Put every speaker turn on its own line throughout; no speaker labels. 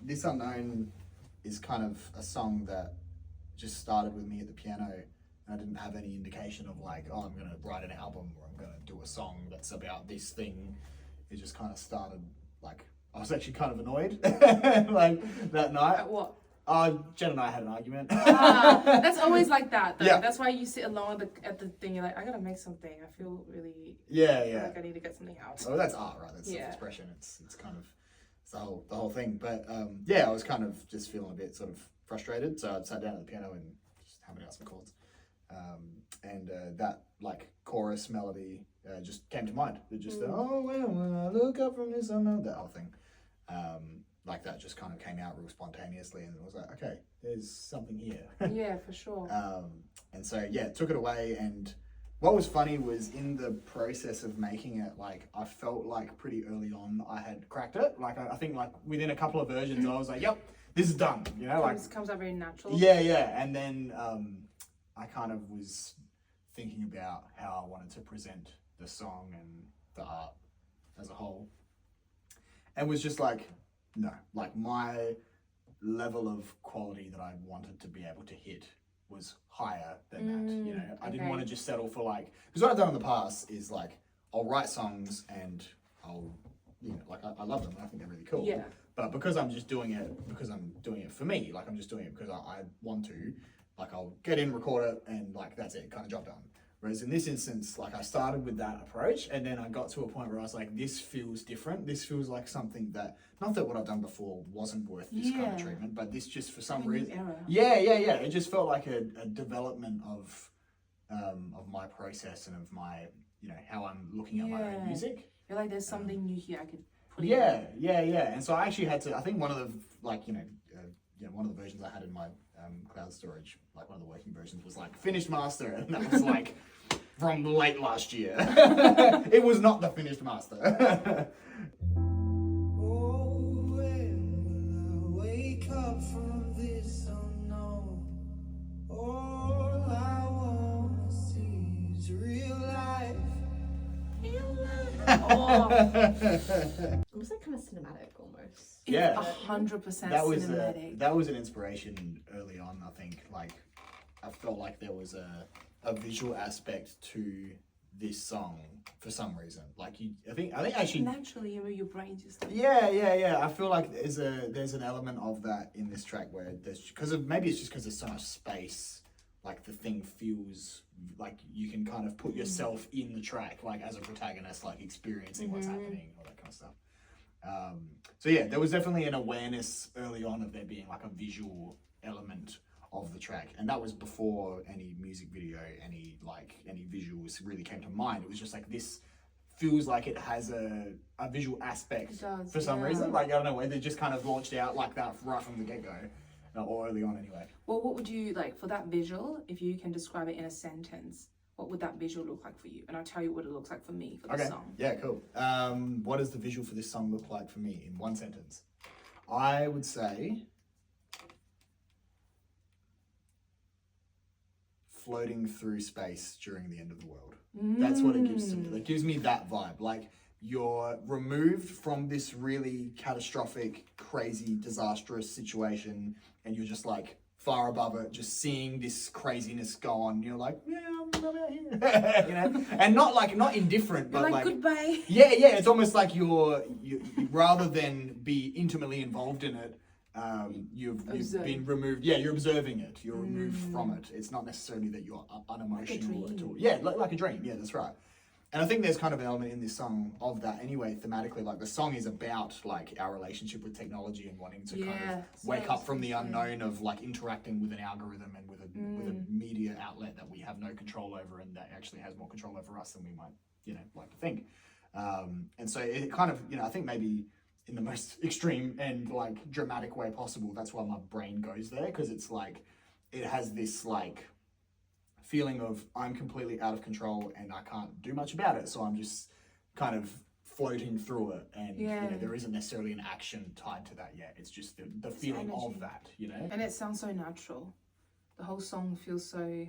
This Unknown is kind of a song that just started with me at the piano, and I didn't have any indication of like, oh, I'm going to write an album or I'm going to do a song that's about this thing. It just kind of started like, I was actually kind of annoyed like that night.
At what?
Jen and I had an argument.
That's always like that, though.
Yeah.
That's why you sit alone at the thing. You're like, I gotta make something. I feel really.
Yeah,
I feel
yeah.
like I need to get something out.
Oh, that's art, right? That's
Yeah.
self-expression. It's kind of it's the whole thing. But yeah, I was kind of just feeling a bit sort of frustrated. So I sat down at the piano and just hammered out some chords. And that like chorus melody just came to mind. It just oh when I look up from this unknown, that whole thing. Like that just kind of came out real spontaneously, and it was like, okay, there's something here.
Yeah, for sure.
And so yeah, took it away. And what was funny was in the process of making it, like I felt like pretty early on I had cracked it. Like I think like within a couple of versions I was like, yep, this is done. You know,
Comes out very natural.
Yeah. And then I kind of was thinking about how I wanted to present the song and the art as a whole, and was just like, no, like my level of quality that I wanted to be able to hit was higher than that. You know, I didn't want to just settle for like, because what I've done in the past is like, I'll write songs and I'll, you know, like I love them. I think they're really cool.
Yeah.
But because I'm just doing it, because I'm doing it for me, like I'm just doing it because I want to, like I'll get in, record it, and like that's it, kind of job done. Whereas in this instance, like I started with that approach, and then I got to a point where I was like, this feels different. This feels like something that, not that what I've done before wasn't worth this kind of treatment, but this just for some reason. Yeah. It just felt like a development of my process and of my, you know, how I'm looking at my own music.
You're like, there's something new here I could put in.
Yeah. And so I actually had to, I think one of the, like, one of the versions I had in my cloud storage, like one of the working versions was like finished master, and that was like from late last year. It was not the finished master.
Oh, when will I wake up from this unknown? All I wanna see is real life.
Was that kind of cinematic almost?
Yeah.
100% cinematic.
That was an inspiration early on, I think. Like, I felt like there was a visual aspect to this song for some reason. Like I think actually
naturally, your brain just.
Yeah. I feel like there's an element of that in this track where there's maybe it's just because there's so much space. Like the thing feels like you can kind of put yourself in the track, like as a protagonist, like experiencing what's happening, all that kind of stuff. So yeah, there was definitely an awareness early on of there being like a visual element of the track, and that was before any music video, any visuals really came to mind. It was just like, this feels like it has a visual aspect for some reason. Like I don't know, where they just kind of launched out like that right from the get-go. Or early on anyway. Well,
what would you like for that visual, if you can describe it in a sentence, what would that visual look like for you? And I'll tell you what it looks like for me for this song.
Yeah, cool. What does the visual for this song look like for me in one sentence? I would say floating through space during the end of the world. That's what it gives to me. It gives me that vibe. Like, you're removed from this really catastrophic, crazy, disastrous situation, and you're just like far above it, just seeing this craziness go on. You're like, yeah, I'm out here, you know, and not indifferent, but like
goodbye.
Yeah. It's almost like you rather than be intimately involved in it, you've been removed. Yeah, you're observing it. You're removed from it. It's not necessarily that you're unemotional at all. Yeah, like a dream. Yeah, that's right. And I think there's kind of an element in this song of that anyway, thematically. Like the song is about like our relationship with technology and wanting to kind of wake up from the unknown of like interacting with an algorithm and with a media outlet that we have no control over, and that actually has more control over us than we might, like to think. And so it kind of, I think maybe in the most extreme and like dramatic way possible, that's why my brain goes there, because it's like, it has this like feeling of I'm completely out of control and I can't do much about it, so I'm just kind of floating through it, and there isn't necessarily an action tied to that yet. It's just the feeling of that, And
it sounds so natural. The whole song feels so,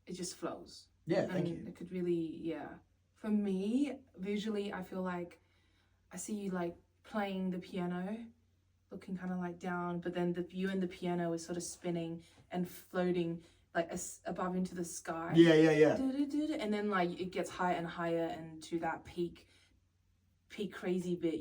it just flows.
Yeah, thank you.
It could really, For me, visually, I feel like I see you like playing the piano, looking kind of like down, but then you and the piano is sort of spinning and floating like above into the sky.
Yeah.
And then like it gets higher and higher, and to that peak crazy bit,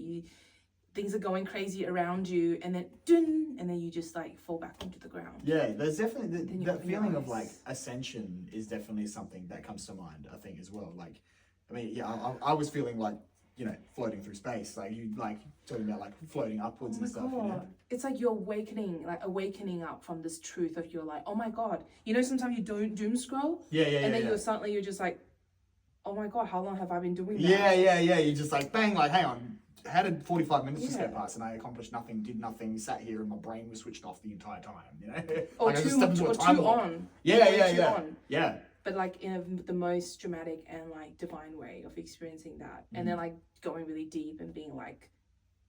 things are going crazy around you, and then dun, and then you just like fall back into the ground.
Yeah, there's definitely that feeling of like ascension is definitely something that comes to mind, I think, as well. Like, I mean, yeah, I was feeling like, you know, floating through space, like you like talking about like floating upwards and stuff. You know?
It's like you're awakening up from this truth of you're like, oh my God, you know, sometimes you don't doom scroll. And then you're just like, oh my God, how long have I been doing that?
Yeah. You're just like, bang, like, hang on. How did 45 minutes just go past and I accomplished nothing, did nothing, sat here and my brain was switched off the entire time, you know?
Or
like
too on.
Yeah.
But like in the most dramatic and like divine way of experiencing that. And then like going really deep and being like,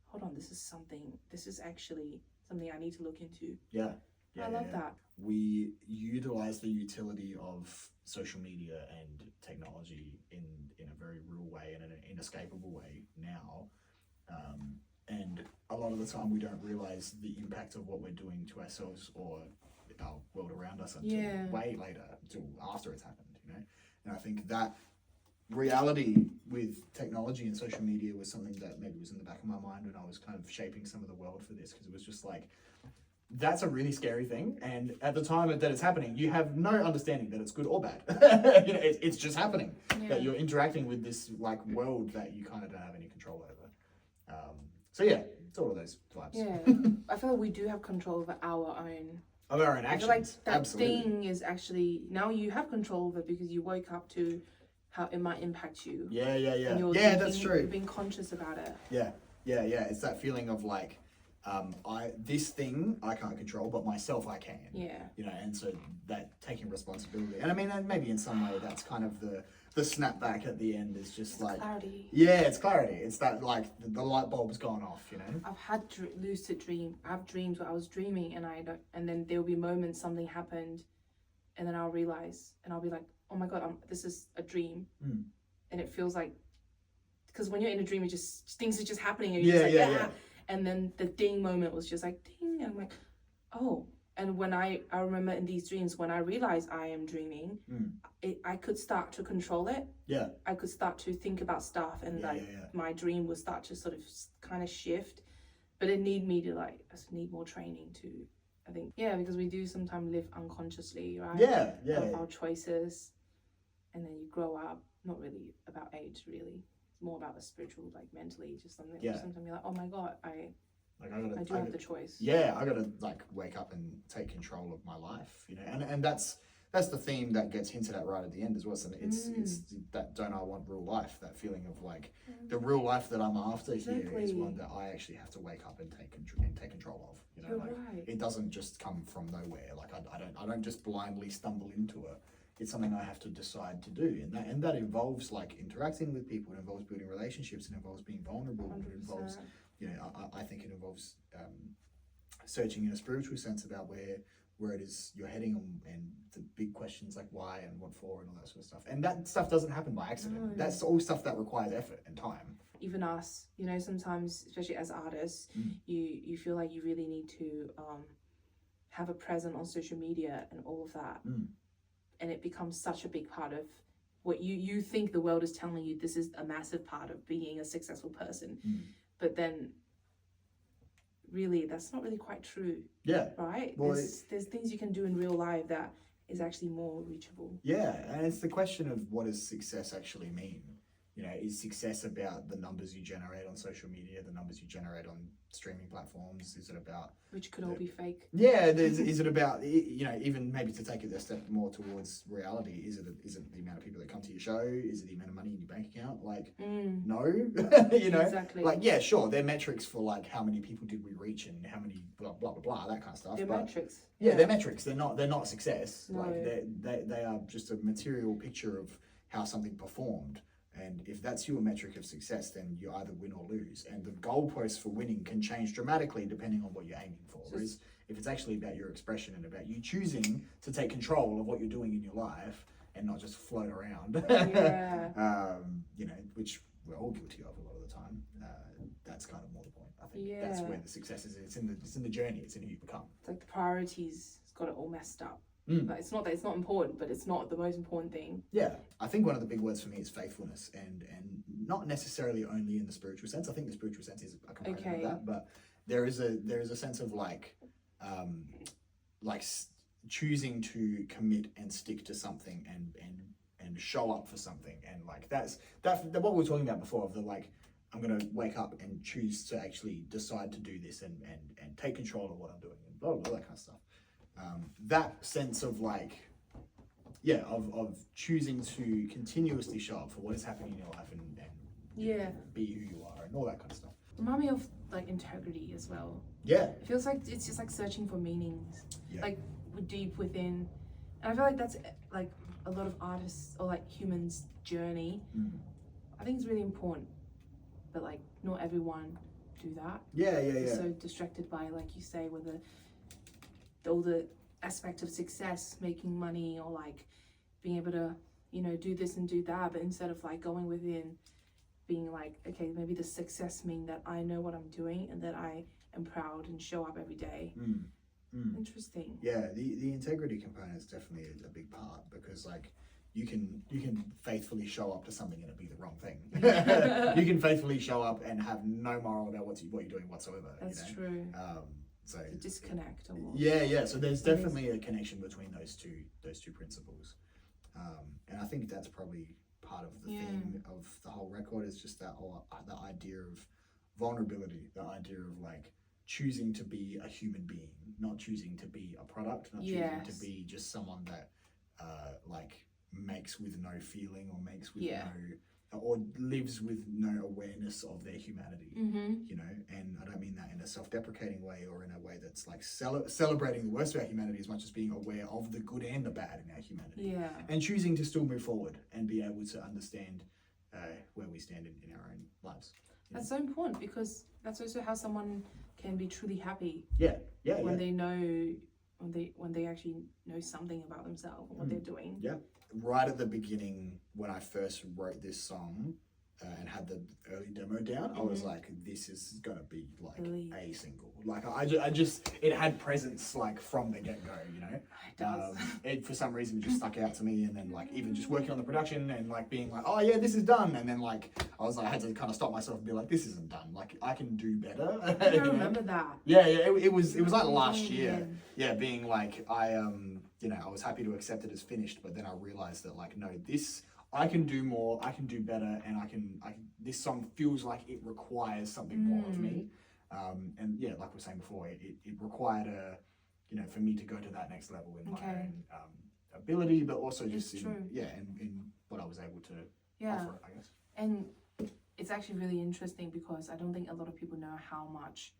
hold on, this is actually something I need to look into.
Yeah.
I love that.
We utilize the utility of social media and technology in a very real way and in an inescapable way now. And a lot of the time we don't realize the impact of what we're doing to ourselves or our world around us until way later, until after it's happened, you know? And I think that reality with technology and social media was something that maybe was in the back of my mind when I was kind of shaping some of the world for this, because it was just like, that's a really scary thing, and at the time that it's happening, you have no understanding that it's good or bad. You know, it's just happening. That you're interacting with this like world that you kind of don't have any control over. So yeah, it's all of those vibes.
Yeah, I feel like we do have control over our own.
Of our own actions. I feel like
that thing is actually now you have control of it because you woke up to how it might impact you.
Yeah.
And
That's true.
You're being conscious about it.
Yeah. It's that feeling of like, this thing I can't control, but myself I can.
Yeah.
You know, and so that taking responsibility, and I mean, maybe in some way that's kind of the snapback at the end is just like
clarity.
Yeah, it's clarity. It's that like the light bulb's gone off. You know.
I've had lucid dream. I have dreams where I was dreaming, and then there will be moments something happened, and then I'll realize, and I'll be like, oh my God, this is a dream, and it feels like, because when you're in a dream, things are just happening, and you're just like, yeah. And then the ding moment was just like ding, and I'm like, oh. And when I remember in these dreams, when I realized I am dreaming, I could start to control it.
Yeah.
I could start to think about stuff, and my dream would start to sort of kind of shift. But it need more training to, I think. Yeah, because we do sometimes live unconsciously, right?
Yeah.
Of our choices. And then you grow up, not really about age, really. It's more about the spiritual, like mentally, just something. Yeah. Sometimes you're like, oh my God, I do have the choice.
Yeah, I gotta like wake up and take control of my life, you know, and that's the theme that gets hinted at right at the end as well. So it's that don't I want real life, that feeling of like the real life that I'm after here is one that I actually have to wake up and take control of. You know,
You're
like
right.
It doesn't just come from nowhere. Like I don't just blindly stumble into it. It's something I have to decide to do, and that involves like interacting with people. It involves building relationships. It involves being vulnerable.
100%.
It involves, you know, I think it involves searching in a spiritual sense about where it is you're heading, and the big questions like why and what for and all that sort of stuff. And that stuff doesn't happen by accident. No. That's all stuff that requires effort and time.
Even us, you know, sometimes, especially as artists, you feel like you really need to have a presence on social media and all of that. And it becomes such a big part of what you think the world is telling you. This is a massive part of being a successful person. But then really that's not really quite true. Yeah. Right? Well, there's things you can do in real life that is actually more reachable.
Yeah, and it's the question of what does success actually mean? You know, is success about the numbers you generate on social media, the numbers you generate on streaming platforms? Is it about...
Which could all be fake.
Yeah, is it about, you know, even maybe to take it a step more towards reality, is it the amount of people that come to your show? Is it the amount of money in your bank account? Like, no, you know? Exactly. Like, yeah, sure, they're metrics for like how many people did we reach and how many blah, blah, blah, blah, that kind of stuff.
They're metrics.
Yeah, they're metrics. They're not success. No. Like, they are just a material picture of how something performed. And if that's your metric of success, then you either win or lose. And the goalposts for winning can change dramatically depending on what you're aiming for. Whereas if it's actually about your expression and about you choosing to take control of what you're doing in your life and not just float around,
Yeah.
You know, which we're all guilty of a lot of the time. That's kind of more the point. I think that's where the success is. It's in the journey. It's in who you become.
It's like the priorities has got it all messed up. Like, it's not that it's not important, but it's not the most important thing.
Yeah, I think one of the big words for me is faithfulness, and not necessarily only in the spiritual sense. I think the spiritual sense is a component of that, but there is a sense of choosing to commit and stick to something and show up for something, and like that's what we were talking about before, of the like, I'm gonna wake up and choose to actually decide to do this and take control of what I'm doing and blah blah, blah, that kind of stuff. That sense of like, of choosing to continuously show up for what is happening in your life and be who you are and all that kind of stuff.
Remind me of like integrity as well.
Yeah.
It feels like it's just like searching for meanings,
Yeah.
like deep within. And I feel like that's like a lot of artists or like humans' journey. I think it's really important, but like not everyone do that.
Yeah.
So distracted by, like you say, whether all the aspect of success, making money, or like being able to, you know, do this and do that, but instead of like going within, being like, okay, maybe the success mean that I know what I'm doing and that I am proud and show up every day. Interesting.
Yeah, the integrity component is definitely a big part, because like you can faithfully show up to something and it be the wrong thing. You can faithfully show up and have no moral about what you're doing whatsoever.
That's true.
So
the disconnect or what?
Yeah. So there's definitely a connection between those two principles, and I think that's probably part of the theme of the whole record, is just that the idea of vulnerability, the idea of like choosing to be a human being, not choosing to be a product, not choosing to be just someone that like makes with no feeling, or makes with or lives with no awareness of their humanity, you know. And I don't mean that in a self-deprecating way or in a way that's like celebrating the worst of our humanity, as much as being aware of the good and the bad in our humanity, and choosing to still move forward and be able to understand where we stand in our own lives.
That's so important, because that's also how someone can be truly happy.
When
they know, when they actually know something about themselves and what they're doing.
Right at the beginning, when I first wrote this song and had the early demo down, I was like, this is gonna be like a single. Like I just, it had presence like from the get-go, you know.
It does.
It for some reason just stuck out to me, and then like even just working on the production and like being like, oh yeah, this is done, and then like I had to kind of stop myself and be like, this isn't done. Like I can do better.
I don't remember that.
It was like last year. Yeah, being like I was happy to accept it as finished, but then I realized that like, no, I can do more, I can do better, and this song feels like it requires something more of me. And yeah, like we were saying before, it required for me to go to that next level in my own ability, but also just in what I was able to offer, I guess.
And it's actually really interesting, because I don't think a lot of people know how much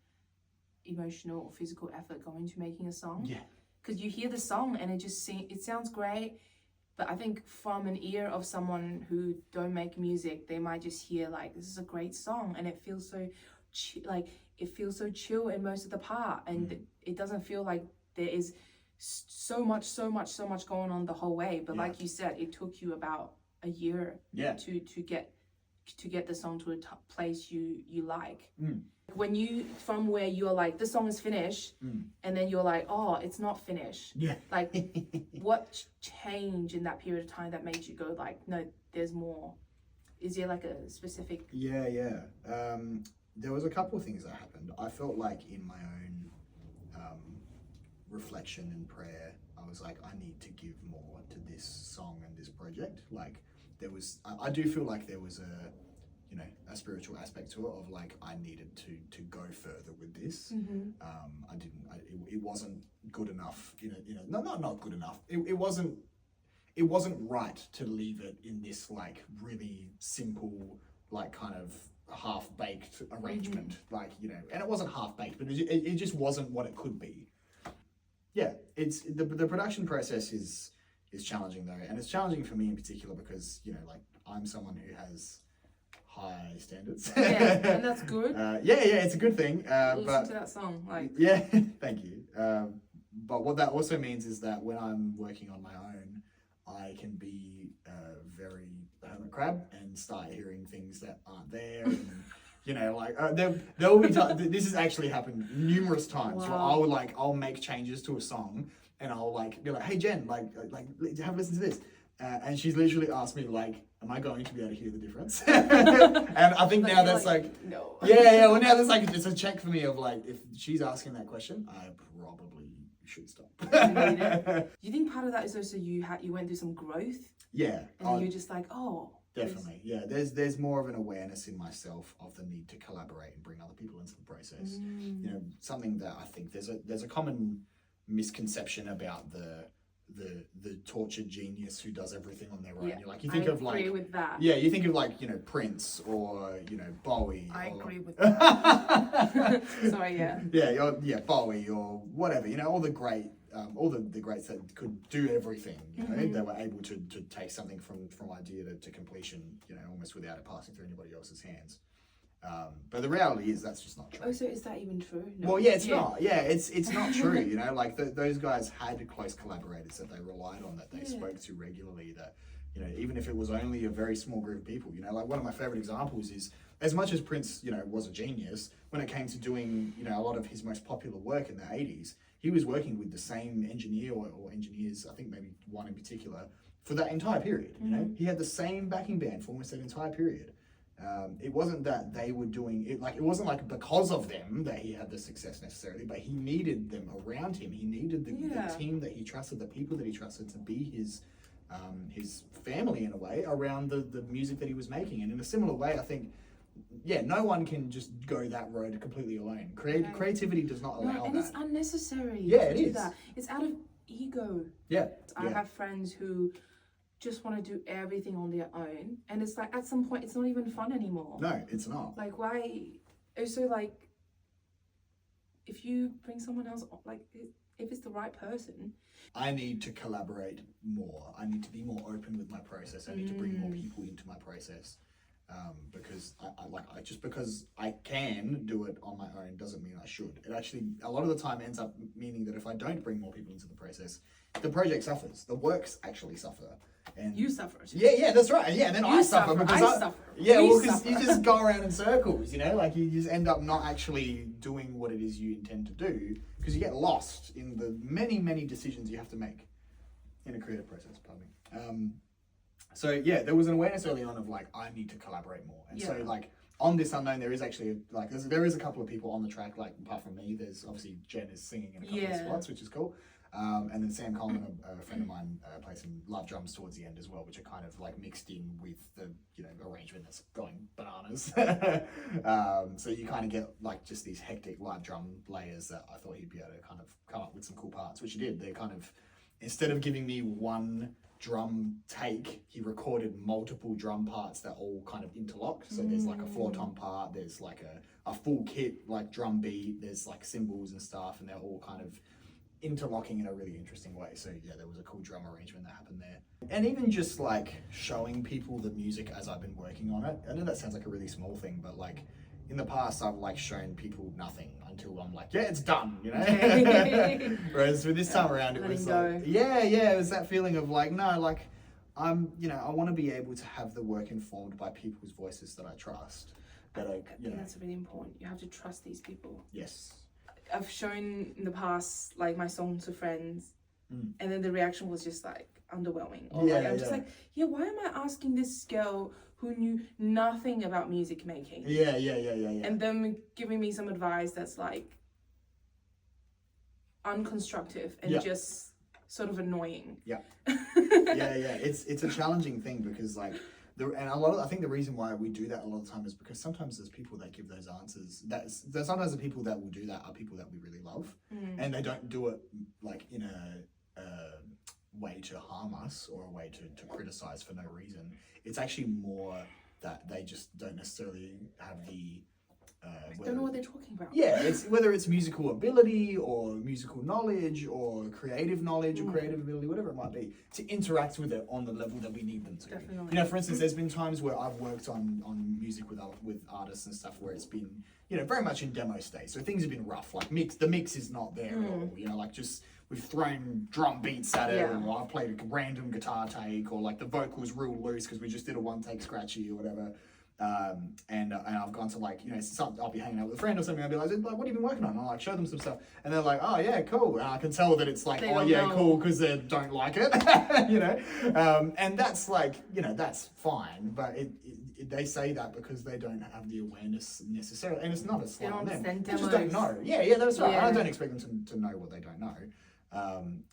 emotional or physical effort go into making a song.
Yeah.
Because you hear the song and it sounds great, but I think from an ear of someone who don't make music, they might just hear like, this is a great song, and it feels so chill in most of the part, and it doesn't feel like there is so much going on the whole way. But like you said, it took you about a year to get the song to a place you like. When you, from where you're like, the song is finished, and then you're like, oh, it's not finished. Like what changed in that period of time that made you go like, no, there's more? Is there like a specific?
There was a couple of things that happened. I felt like in my own reflection and prayer, I was like, I need to give more to this song and this project. Like I do feel like there was a spiritual aspect to it, of like, I needed to go further with this. It wasn't good enough, not good enough. It wasn't right to leave it in this like really simple, like kind of half-baked arrangement, and it wasn't half-baked, but it just wasn't what it could be. It's the production process is challenging though, and it's challenging for me in particular, because like I'm someone who has high standards.
And that's good.
It's a good thing.
Listen to that song, like.
Thank you. But what that also means is that when I'm working on my own, I can be very hermit crab and start hearing things that aren't there. And, you know, like there will be this has actually happened numerous times where I'll make changes to a song and I'll like be like, hey Jen, like have a listen to this. And she's literally asked me like, am I going to be able to hear the difference? And I think now that's like
no.
Yeah, well now that's like, it's a check for me of like, if she's asking that question, I probably should stop.
Do you think part of that is also you went through some growth?
Yeah.
And then you're just like, oh.
Definitely, yeah. There's more of an awareness in myself of the need to collaborate and bring other people into the process. You know, something that I think there's a common misconception about the tortured genius who does everything on their own.
Yeah,
You're like, you think of like,
I agree with that.
Yeah, you think of like, you know, Prince or, you know, Bowie.
I agree with that. Sorry, yeah.
Yeah, Bowie or whatever, you know, all the greats that could do everything, you know, they were able to take something from idea to completion, you know, almost without it passing through anybody else's hands. But the reality is that's just not true.
Oh, so is that even true? No.
Well, yeah, it's not. Yeah, it's not true. You know, like those guys had close collaborators that they relied on, that they spoke to regularly. That, you know, even if it was only a very small group of people. You know, like one of my favorite examples is, as much as Prince, you know, was a genius when it came to doing, you know, a lot of his most popular work in the 80s, he was working with the same engineer or engineers, I think maybe one in particular, for that entire period. You know, he had the same backing band for almost that entire period. It wasn't that they were doing it, like it wasn't like because of them that he had the success necessarily, but he needed them around him. He needed the team that he trusted, the people that he trusted to be his family in a way around the music that he was making. And in a similar way, I think, yeah, no one can just go that road completely alone. Creativity does not allow that.
And it's unnecessary.
Yeah, it
do
is.
That. It's out of ego.
Yeah.
I have friends who just want to do everything on their own, and it's like at some point it's not even fun anymore.
No, it's not.
Like, why? Also, like, if you bring someone else, like, if it's the right person,
I need to collaborate more. I need to be more open with my process. I need to bring more people into my process. Because just because I can do it on my own doesn't mean I should. It actually, a lot of the time, ends up meaning that if I don't bring more people into the process, the project suffers. The works actually suffer. And
you suffer.
Yeah, that's right. Yeah, and then I suffer because
I suffer.
Yeah, well, because you just go around in circles, you know, like you just end up not actually doing what it is you intend to do because you get lost in the many, many decisions you have to make in a creative process. Pardon me. So yeah, there was an awareness early on of like, I need to collaborate more. And so like on This Unknown, there is actually like, there is a couple of people on the track, like apart from me, there's obviously Jen is singing in a couple of spots, which is cool. And then Sam Coleman, a friend of mine, plays some live drums towards the end as well, which are kind of like mixed in with the, you know, arrangement that's going bananas. So you kind of get like just these hectic live drum layers that I thought he'd be able to kind of come up with some cool parts, which he did. They're kind of, instead of giving me one drum take, he recorded multiple drum parts that all kind of interlocked. So there's like a floor tom part, there's like a full kit, like drum beat, there's like cymbals and stuff, and they're all kind of interlocking in a really interesting way. So yeah, there was a cool drum arrangement that happened there. And even just like showing people the music as I've been working on it. I know that sounds like a really small thing, but like in the past I've like shown people nothing until I'm like, yeah, it's done, you know? Whereas with this time around, it was like, it was that feeling of like, no, like I'm, you know, I want to be able to have the work informed by people's voices that I trust. That I think
that's really important. You have to trust these people.
Yes.
I've shown in the past like my song to friends, and then the reaction was just like underwhelming. Or I'm just like, why am I asking this girl who knew nothing about music making? Yeah. And them giving me some advice that's like unconstructive and just sort of annoying. Yeah.
It's a challenging thing because like. I think the reason why we do that a lot of the time is because sometimes there's people that give those answers. Sometimes the people that will do that are people that we really love, and they don't do it like in a way to harm us or a way to criticize for no reason. It's actually more that they just don't necessarily have the
don't know what they're talking about.
Yeah, it's whether it's musical ability or musical knowledge or creative knowledge or creative ability, whatever it might be, to interact with it on the level that we need them to.
Definitely.
You know, for instance, there's been times where I've worked on music with artists and stuff where it's been, you know, very much in demo state. So things have been rough. Like the mix is not there at all. You know, like just we've thrown drum beats at it, or I've played a random guitar take, or like the vocals real loose because we just did a one take scratchy or whatever. And I've gone to like, you know, I'll be hanging out with a friend or something, I'll be like, what have you been working on? And I'll like show them some stuff, and they're like, oh yeah, cool. And I can tell that it's like, oh yeah, cool, because they don't like it, you know. And that's like, you know, that's fine, but they say that because they don't have the awareness necessarily, and it's not a slight on them. They just don't know. Yeah, that's right. I don't expect them to know what they don't know.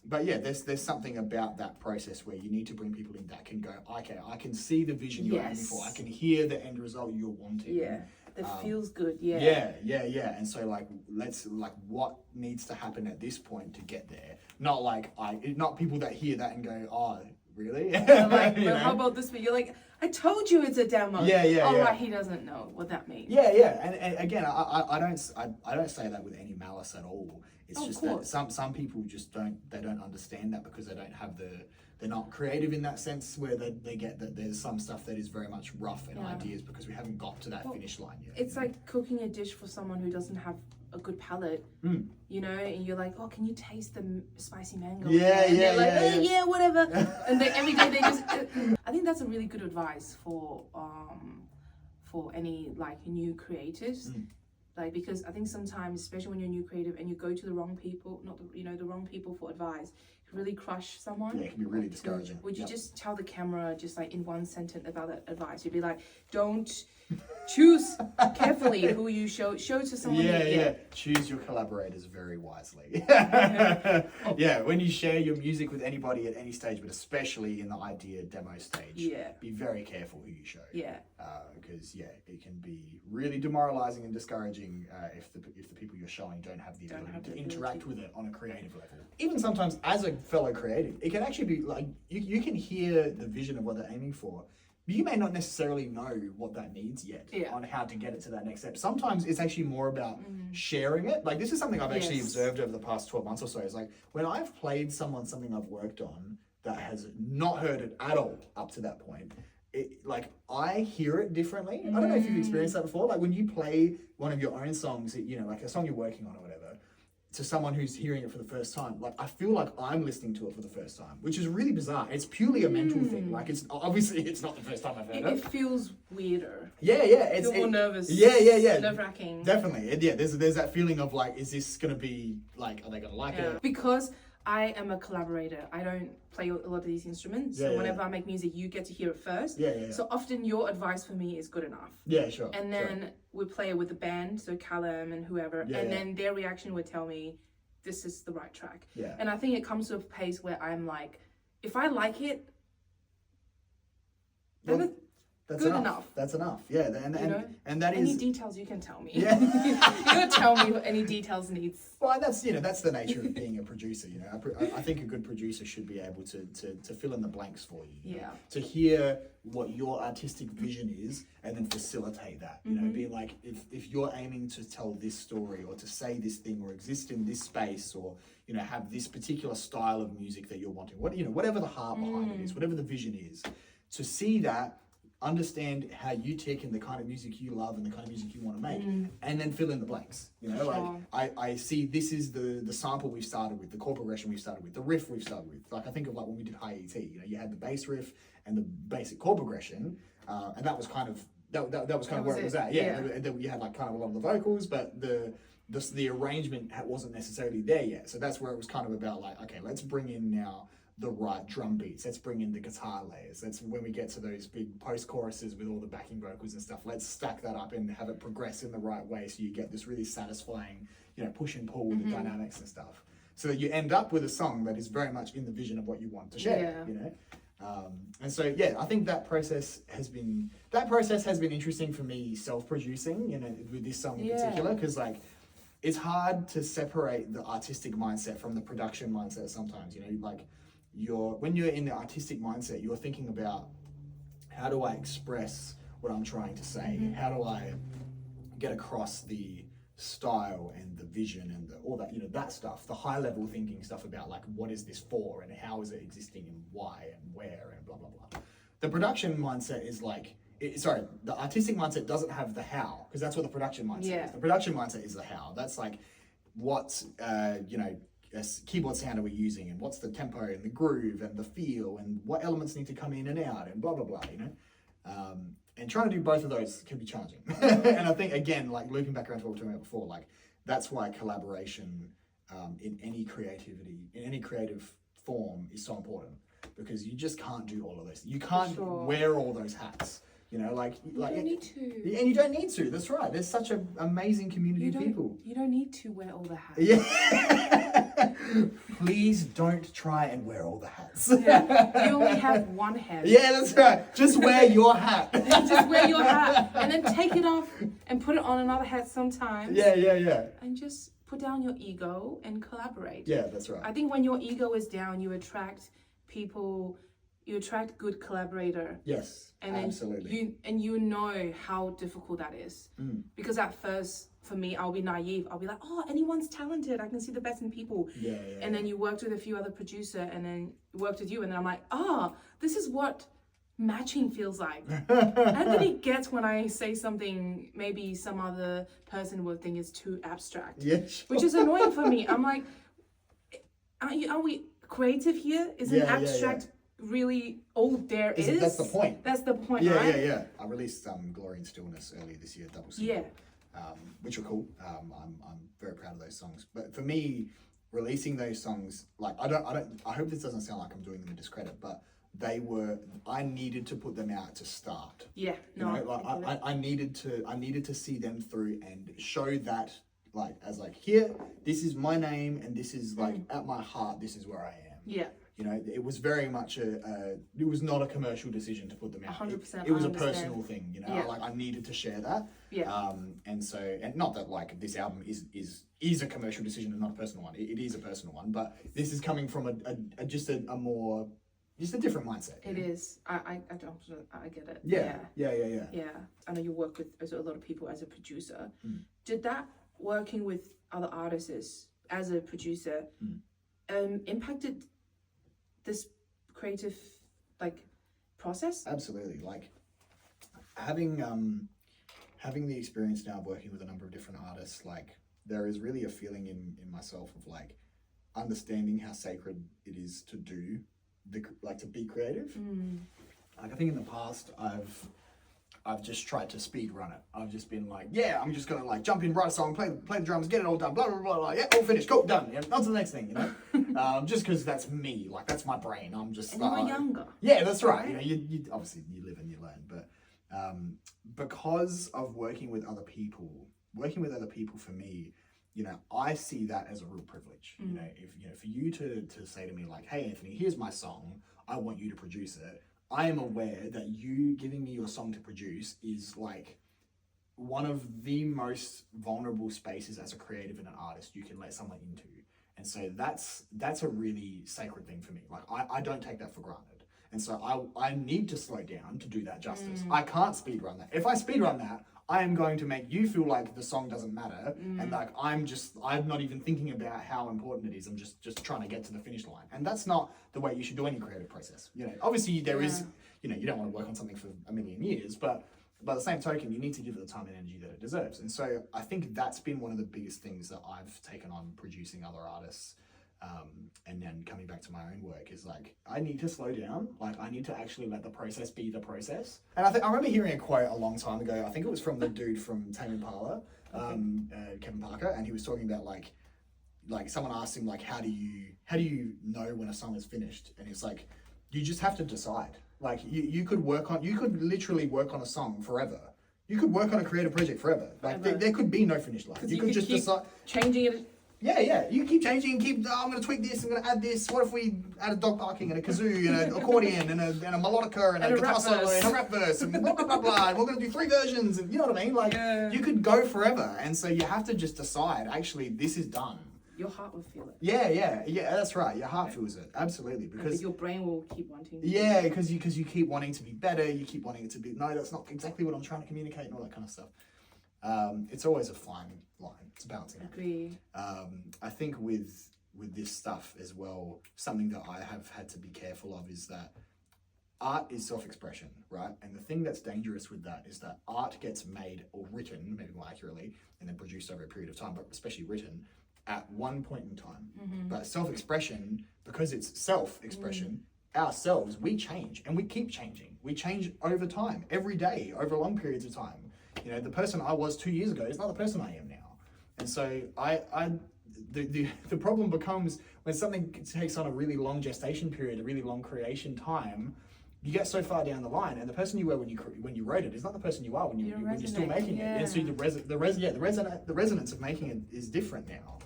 But yeah, there's something about that process where you need to bring people in that can go, okay, I can see the vision you're aiming for. I can hear the end result you're wanting.
Yeah, that feels good.
Yeah. And so like, what needs to happen at this point to get there? Not like not people that hear that and go, oh, really?
Like, well, how about this bit? You're like, I told you it's a demo. Right, he doesn't know what that means.
Yeah. And again, I don't say that with any malice at all. It's just that some people just don't understand that because they don't have they're not creative in that sense where they get that there's some stuff that is very much rough and ideas because we haven't got to that finish line yet.
It's like cooking a dish for someone who doesn't have a good palate, you know, and you're like, oh, can you taste the spicy mango? And they're like, yeah, whatever. And then every day they just, I think that's a really good advice for any like new creatives. Like, because I think sometimes, especially when you're a new creative and you go to the wrong people, the wrong people for advice, it can really crush someone.
Yeah, it can be really discouraging.
Would you just tell the camera, just like in one sentence about that advice? You'd be like, don't choose carefully who you show to someone.
Yeah. Choose your collaborators very wisely. When you share your music with anybody at any stage, but especially in the idea demo stage, be very careful who you show. Because it can be really demoralizing and discouraging if the people you're showing don't have the ability to interact with it on a creative level. Even sometimes as a fellow creative, it can actually be like you can hear the vision of what they're aiming for. You may not necessarily know what that needs yet on how to get it to that next step. Sometimes it's actually more about sharing it. Like, this is something I've actually observed over the past 12 months or so. It's like when I've played something I've worked on that has not heard it at all up to that point, I hear it differently. I don't know if you've experienced that before. Like when you play one of your own songs, you know, like a song you're working on or whatever, to someone who's hearing it for the first time, like I feel like I'm listening to it for the first time, which is really bizarre. It's purely a mental thing. Like it's obviously it's not the first time I've heard it.
It feels weirder.
It's
more nervous.
Nerve-wracking. Definitely. There's that feeling of like, is this gonna be like, are they gonna like it?
Because I am a collaborator. I don't play a lot of these instruments. So whenever I make music, you get to hear it first. So often your advice for me is good enough.
Yeah, sure.
And then we play it with the band, so Callum and whoever, then their reaction would tell me this is the right track. And I think it comes to a pace where I'm like, if I like it, then that's good enough.
That's enough. Yeah, and that is
any details you can tell me. Yeah. You gotta tell me what any details needs.
Well, that's the nature of being a producer. You know, I think a good producer should be able to fill in the blanks for you. You know? To hear what your artistic vision is, and then facilitate that. You know, be like, if you're aiming to tell this story, or to say this thing, or exist in this space, or you know, have this particular style of music that you're wanting, whatever the heart behind it is, whatever the vision is, to see that. Understand how you tick and the kind of music you love and the kind of music you want to make, and then fill in the blanks. You know, like I see this is the sample we've started with, the chord progression we've started with, the riff we've started with. Like I think of like when we did High ET, you know, you had the bass riff and the basic chord progression, and that was kind of that was kind of where it was at. And then you had like kind of a lot of the vocals, but the arrangement wasn't necessarily there yet. So that's where it was kind of about like, okay, let's bring in now the right drum beats, let's bring in the guitar layers, that's when we get to those big post choruses with all the backing vocals and stuff, let's stack that up and have it progress in the right way so you get this really satisfying, you know, push and pull with the dynamics and stuff, so that you end up with a song that is very much in the vision of what you want to share. You know, and so I think that process has been interesting for me self-producing, you know, with this song in particular, because like it's hard to separate the artistic mindset from the production mindset sometimes. You know, like when you're in the artistic mindset, you're thinking about, how do I express what I'm trying to say? How do I get across the style and the vision and all that, you know, that stuff, the high level thinking stuff about like, what is this for and how is it existing and why and where and blah, blah, blah. The production mindset is like, the artistic mindset doesn't have the how, because that's what the production mindset is. The production mindset is the how. That's like what, you know, keyboard sound are we using, and what's the tempo and the groove and the feel, and what elements need to come in and out, and blah blah blah, you know. And trying to do both of those can be challenging. And I think, again, like looping back around to what we were talking about before, like that's why collaboration in any creativity, in any creative form is so important, because you just can't do all of those. You can't wear all those hats. You know, like
you don't need to.
And you don't need to. That's right. There's such an amazing community of people.
You don't need to wear all the hats.
Yeah. Please don't try and wear all the hats.
Yeah. You only have one hat.
Yeah, that's right. Just wear your hat.
Just wear your hat and then take it off and put it on another hat sometimes.
Yeah.
And just put down your ego and collaborate.
Yeah, that's right.
I think when your ego is down, you attract people. You attract good collaborator.
Yes,
and
absolutely.
You know how difficult that is. Because at first, for me, I'll be naive. I'll be like, oh, anyone's talented. I can see the best in people.
Yeah.
And then you worked with a few other producer, and then worked with you, and then I'm like, this is what matching feels like. Anthony gets when I say something maybe some other person would think is too abstract.
Yeah, sure.
Which is annoying for me. I'm like, are we creative here? Is an abstract really all there is?
That's the point.
That's the point, right?
Yeah. I released Glory and Stillness earlier this year, double single. Which were cool. I'm very proud of those songs. But for me, releasing those songs, like I hope this doesn't sound like I'm doing them a discredit, but I needed to put them out to start.
Yeah,
you know, like I needed to see them through and show that, like, as like, here, this is my name, and this is like at my heart, this is where I am.
Yeah.
You know, it was very much it was not a commercial decision to put them out.
100%.
It was a personal thing, you know.
Yeah.
Like, I needed to share that.
Yeah.
And not that like this album is a commercial decision and not a personal one. It is a personal one, but this is coming from a different mindset.
It is. I get it.
Yeah.
I know you work with a lot of people as a producer. Did that working with other artists as a producer impacted this creative process?
Absolutely. Like having the experience now of working with a number of different artists, like there is really a feeling in myself of like understanding how sacred it is to do to be creative. Like I think in the past I've just tried to speed run it. I've just been like, I'm just gonna like jump in, write a song, play the drums, get it all done, blah blah blah, yeah, all finished, cool, done. Yeah, on to the next thing, you know. Just because that's me, like that's my brain. I'm just.
And you were younger.
Yeah, that's right. You know, you obviously you live and you learn, but because of working with other people for me, you know, I see that as a real privilege. You know, if for you to say to me like, hey Anthony, here's my song, I want you to produce it. I am aware that you giving me your song to produce is like one of the most vulnerable spaces as a creative and an artist you can let someone into. And so that's a really sacred thing for me. Like I don't take that for granted. And so I need to slow down to do that justice. I can't speedrun that. If I speedrun that, I am going to make you feel like the song doesn't matter, and like I'm not even thinking about how important it is. I'm just trying to get to the finish line, and that's not the way you should do any creative process. You know, obviously there is, you know, you don't want to work on something for a million years, but by the same token, you need to give it the time and energy that it deserves. And so I think that's been one of the biggest things that I've taken on producing other artists. And then coming back to my own work is like, I need to slow down. Like I need to actually let the process be the process. And I remember hearing a quote a long time ago. I think it was from the dude from Tame Impala, Kevin Parker, and he was talking about like someone asked him like, how do you know when a song is finished? And he's like, you just have to decide. Like you could literally work on a song forever. You could work on a creative project forever. Like there could be no finish line.
You could just decide changing it.
Yeah. You keep changing, I'm going to tweak this, I'm going to add this. What if we add a dog barking and a kazoo and an accordion and a melodica and a guitar solo and a rap verse and blah, blah, blah, blah. And we're going to do 3 versions and you know what I mean? Like, you could go forever. And so you have to just decide, actually, this is done.
Your heart will feel it.
Yeah, that's right. Your heart feels it. Absolutely. Because
your brain will keep wanting to.
Yeah, because you keep wanting to be better. You keep wanting it to be, no, that's not exactly what I'm trying to communicate and all that kind of stuff. It's always a fine line. It's a balancing act.
Agree.
I think with this stuff as well, something that I have had to be careful of is that art is self-expression, right? And the thing that's dangerous with that is that art gets made or written, maybe more accurately, and then produced over a period of time, but especially written, at one point in time. But self-expression, because it's self-expression, ourselves, we change and we keep changing. We change over time, every day, over long periods of time. You know, the person I was 2 years ago is not the person I am now. And so the problem becomes when something takes on a really long gestation period, a really long creation time, you get so far down the line, and the person you were when you wrote it is not the person you are when you're still making it. And so the resonance of making it is different now,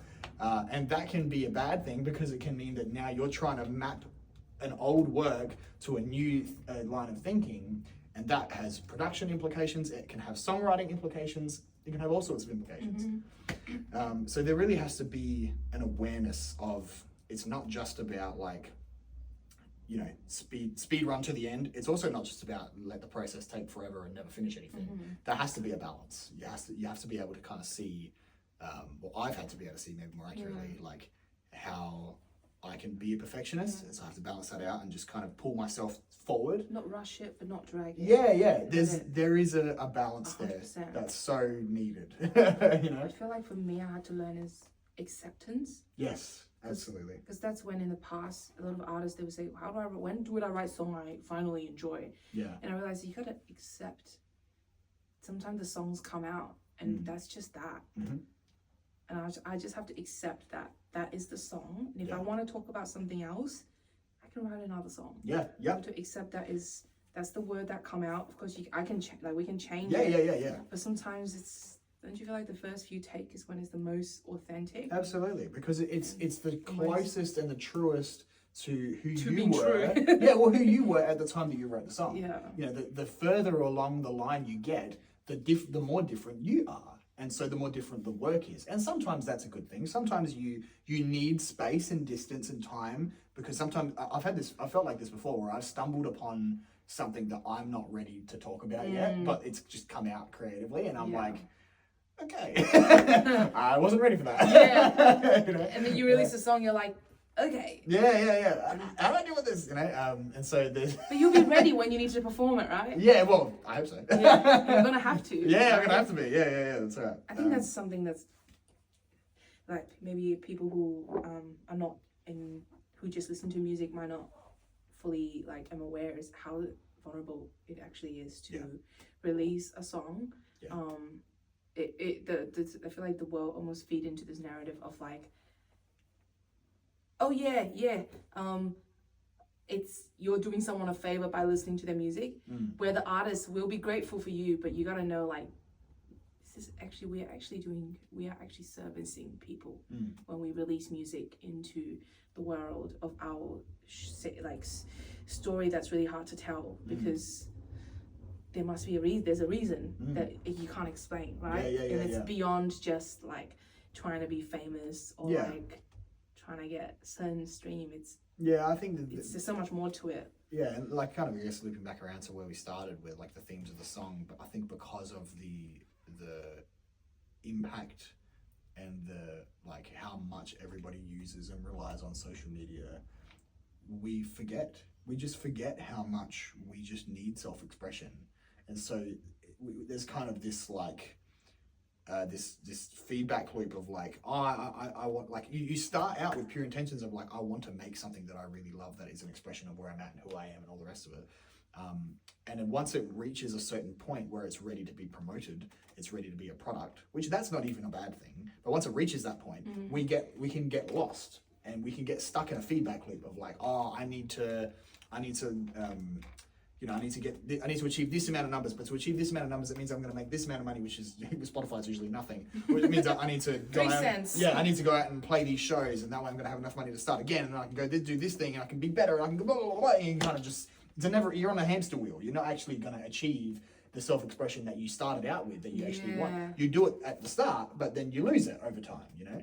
and that can be a bad thing because it can mean that now you're trying to map an old work to a new line of thinking, and that has production implications. It can have songwriting implications. It can have all sorts of implications. So there really has to be an awareness of it's not just about like, you know, speed run to the end. It's also not just about let the process take forever and never finish anything. There has to be a balance. You have to be able to kind of see, well, I've had to be able to see maybe more accurately, like how I can be a perfectionist, and so I have to balance that out and just kind of pull myself forward.
Not rush it, but not drag it.
Yeah. There is a balance 100%. There that's so needed. You know.
I feel like for me, I had to learn is acceptance.
Yes. Absolutely.
Because that's when in the past, a lot of artists, they would say, when would I write a song I finally enjoy? Yeah. And I realized you gotta accept, sometimes the songs come out and that's just that. And I just have to accept that is the song. And if I want to talk about something else, I can write another song. I have to accept that's the word that come out. Of course, I can we can change it. Yeah. But sometimes don't you feel like the first few take is when it's the most authentic? Absolutely, because it's the closest and the truest to who you were. Who you were at the time that you wrote the song. Yeah. You know, the further along the line you get, the more different you are. And so the more different the work is. And sometimes that's a good thing. Sometimes you need space and distance and time, because sometimes I felt like this before, where I've stumbled upon something that I'm not ready to talk about yet, but it's just come out creatively, and I'm like, okay, I wasn't ready for that. Yeah. You know? And then you release a song, you're like, okay. Yeah. How do I deal with this? You know, and so there's. But you'll be ready when you need to perform it, right? Yeah, well, I hope so. Yeah, you're gonna have to. Yeah, I'm gonna have to be. Yeah, that's right. I think that's something that's like maybe people who are not who just listen to music might not fully like am aware is how vulnerable it actually is to release a song. Yeah. I feel like the world almost feed into this narrative of like, oh it's you're doing someone a favor by listening to their music, where the artist will be grateful for you, but you gotta know like this is actually we are actually servicing people when we release music into the world of our story that's really hard to tell, because there must be a reason. There's a reason that you can't explain, right? And it's beyond just like trying to be famous or like trying to get certain stream. I think there's so much more to it. Yeah, and like kind of I guess looping back around to where we started with like the themes of the song, but I think because of the impact and the like how much everybody uses and relies on social media, we just forget how much we just need self-expression. And so there's kind of this like this feedback loop of like, I want, like you start out with pure intentions of like, I want to make something that I really love that is an expression of where I'm at and who I am and all the rest of it. And then once it reaches a certain point where it's ready to be promoted, it's ready to be a product, which that's not even a bad thing. But once it reaches that point, we can get lost and we can get stuck in a feedback loop of like, I need to achieve this amount of numbers, but to achieve this amount of numbers, it means I'm going to make this amount of money, which is with Spotify is usually nothing. Which means I need to go out. I need to go out and play these shows, and that way I'm going to have enough money to start again, and then I can go do this thing, and I can be better, and I can go blah blah blah. And you kind of just you're on a hamster wheel. You're not actually going to achieve the self-expression that you started out with, that you actually want. You do it at the start, but then you lose it over time. You know.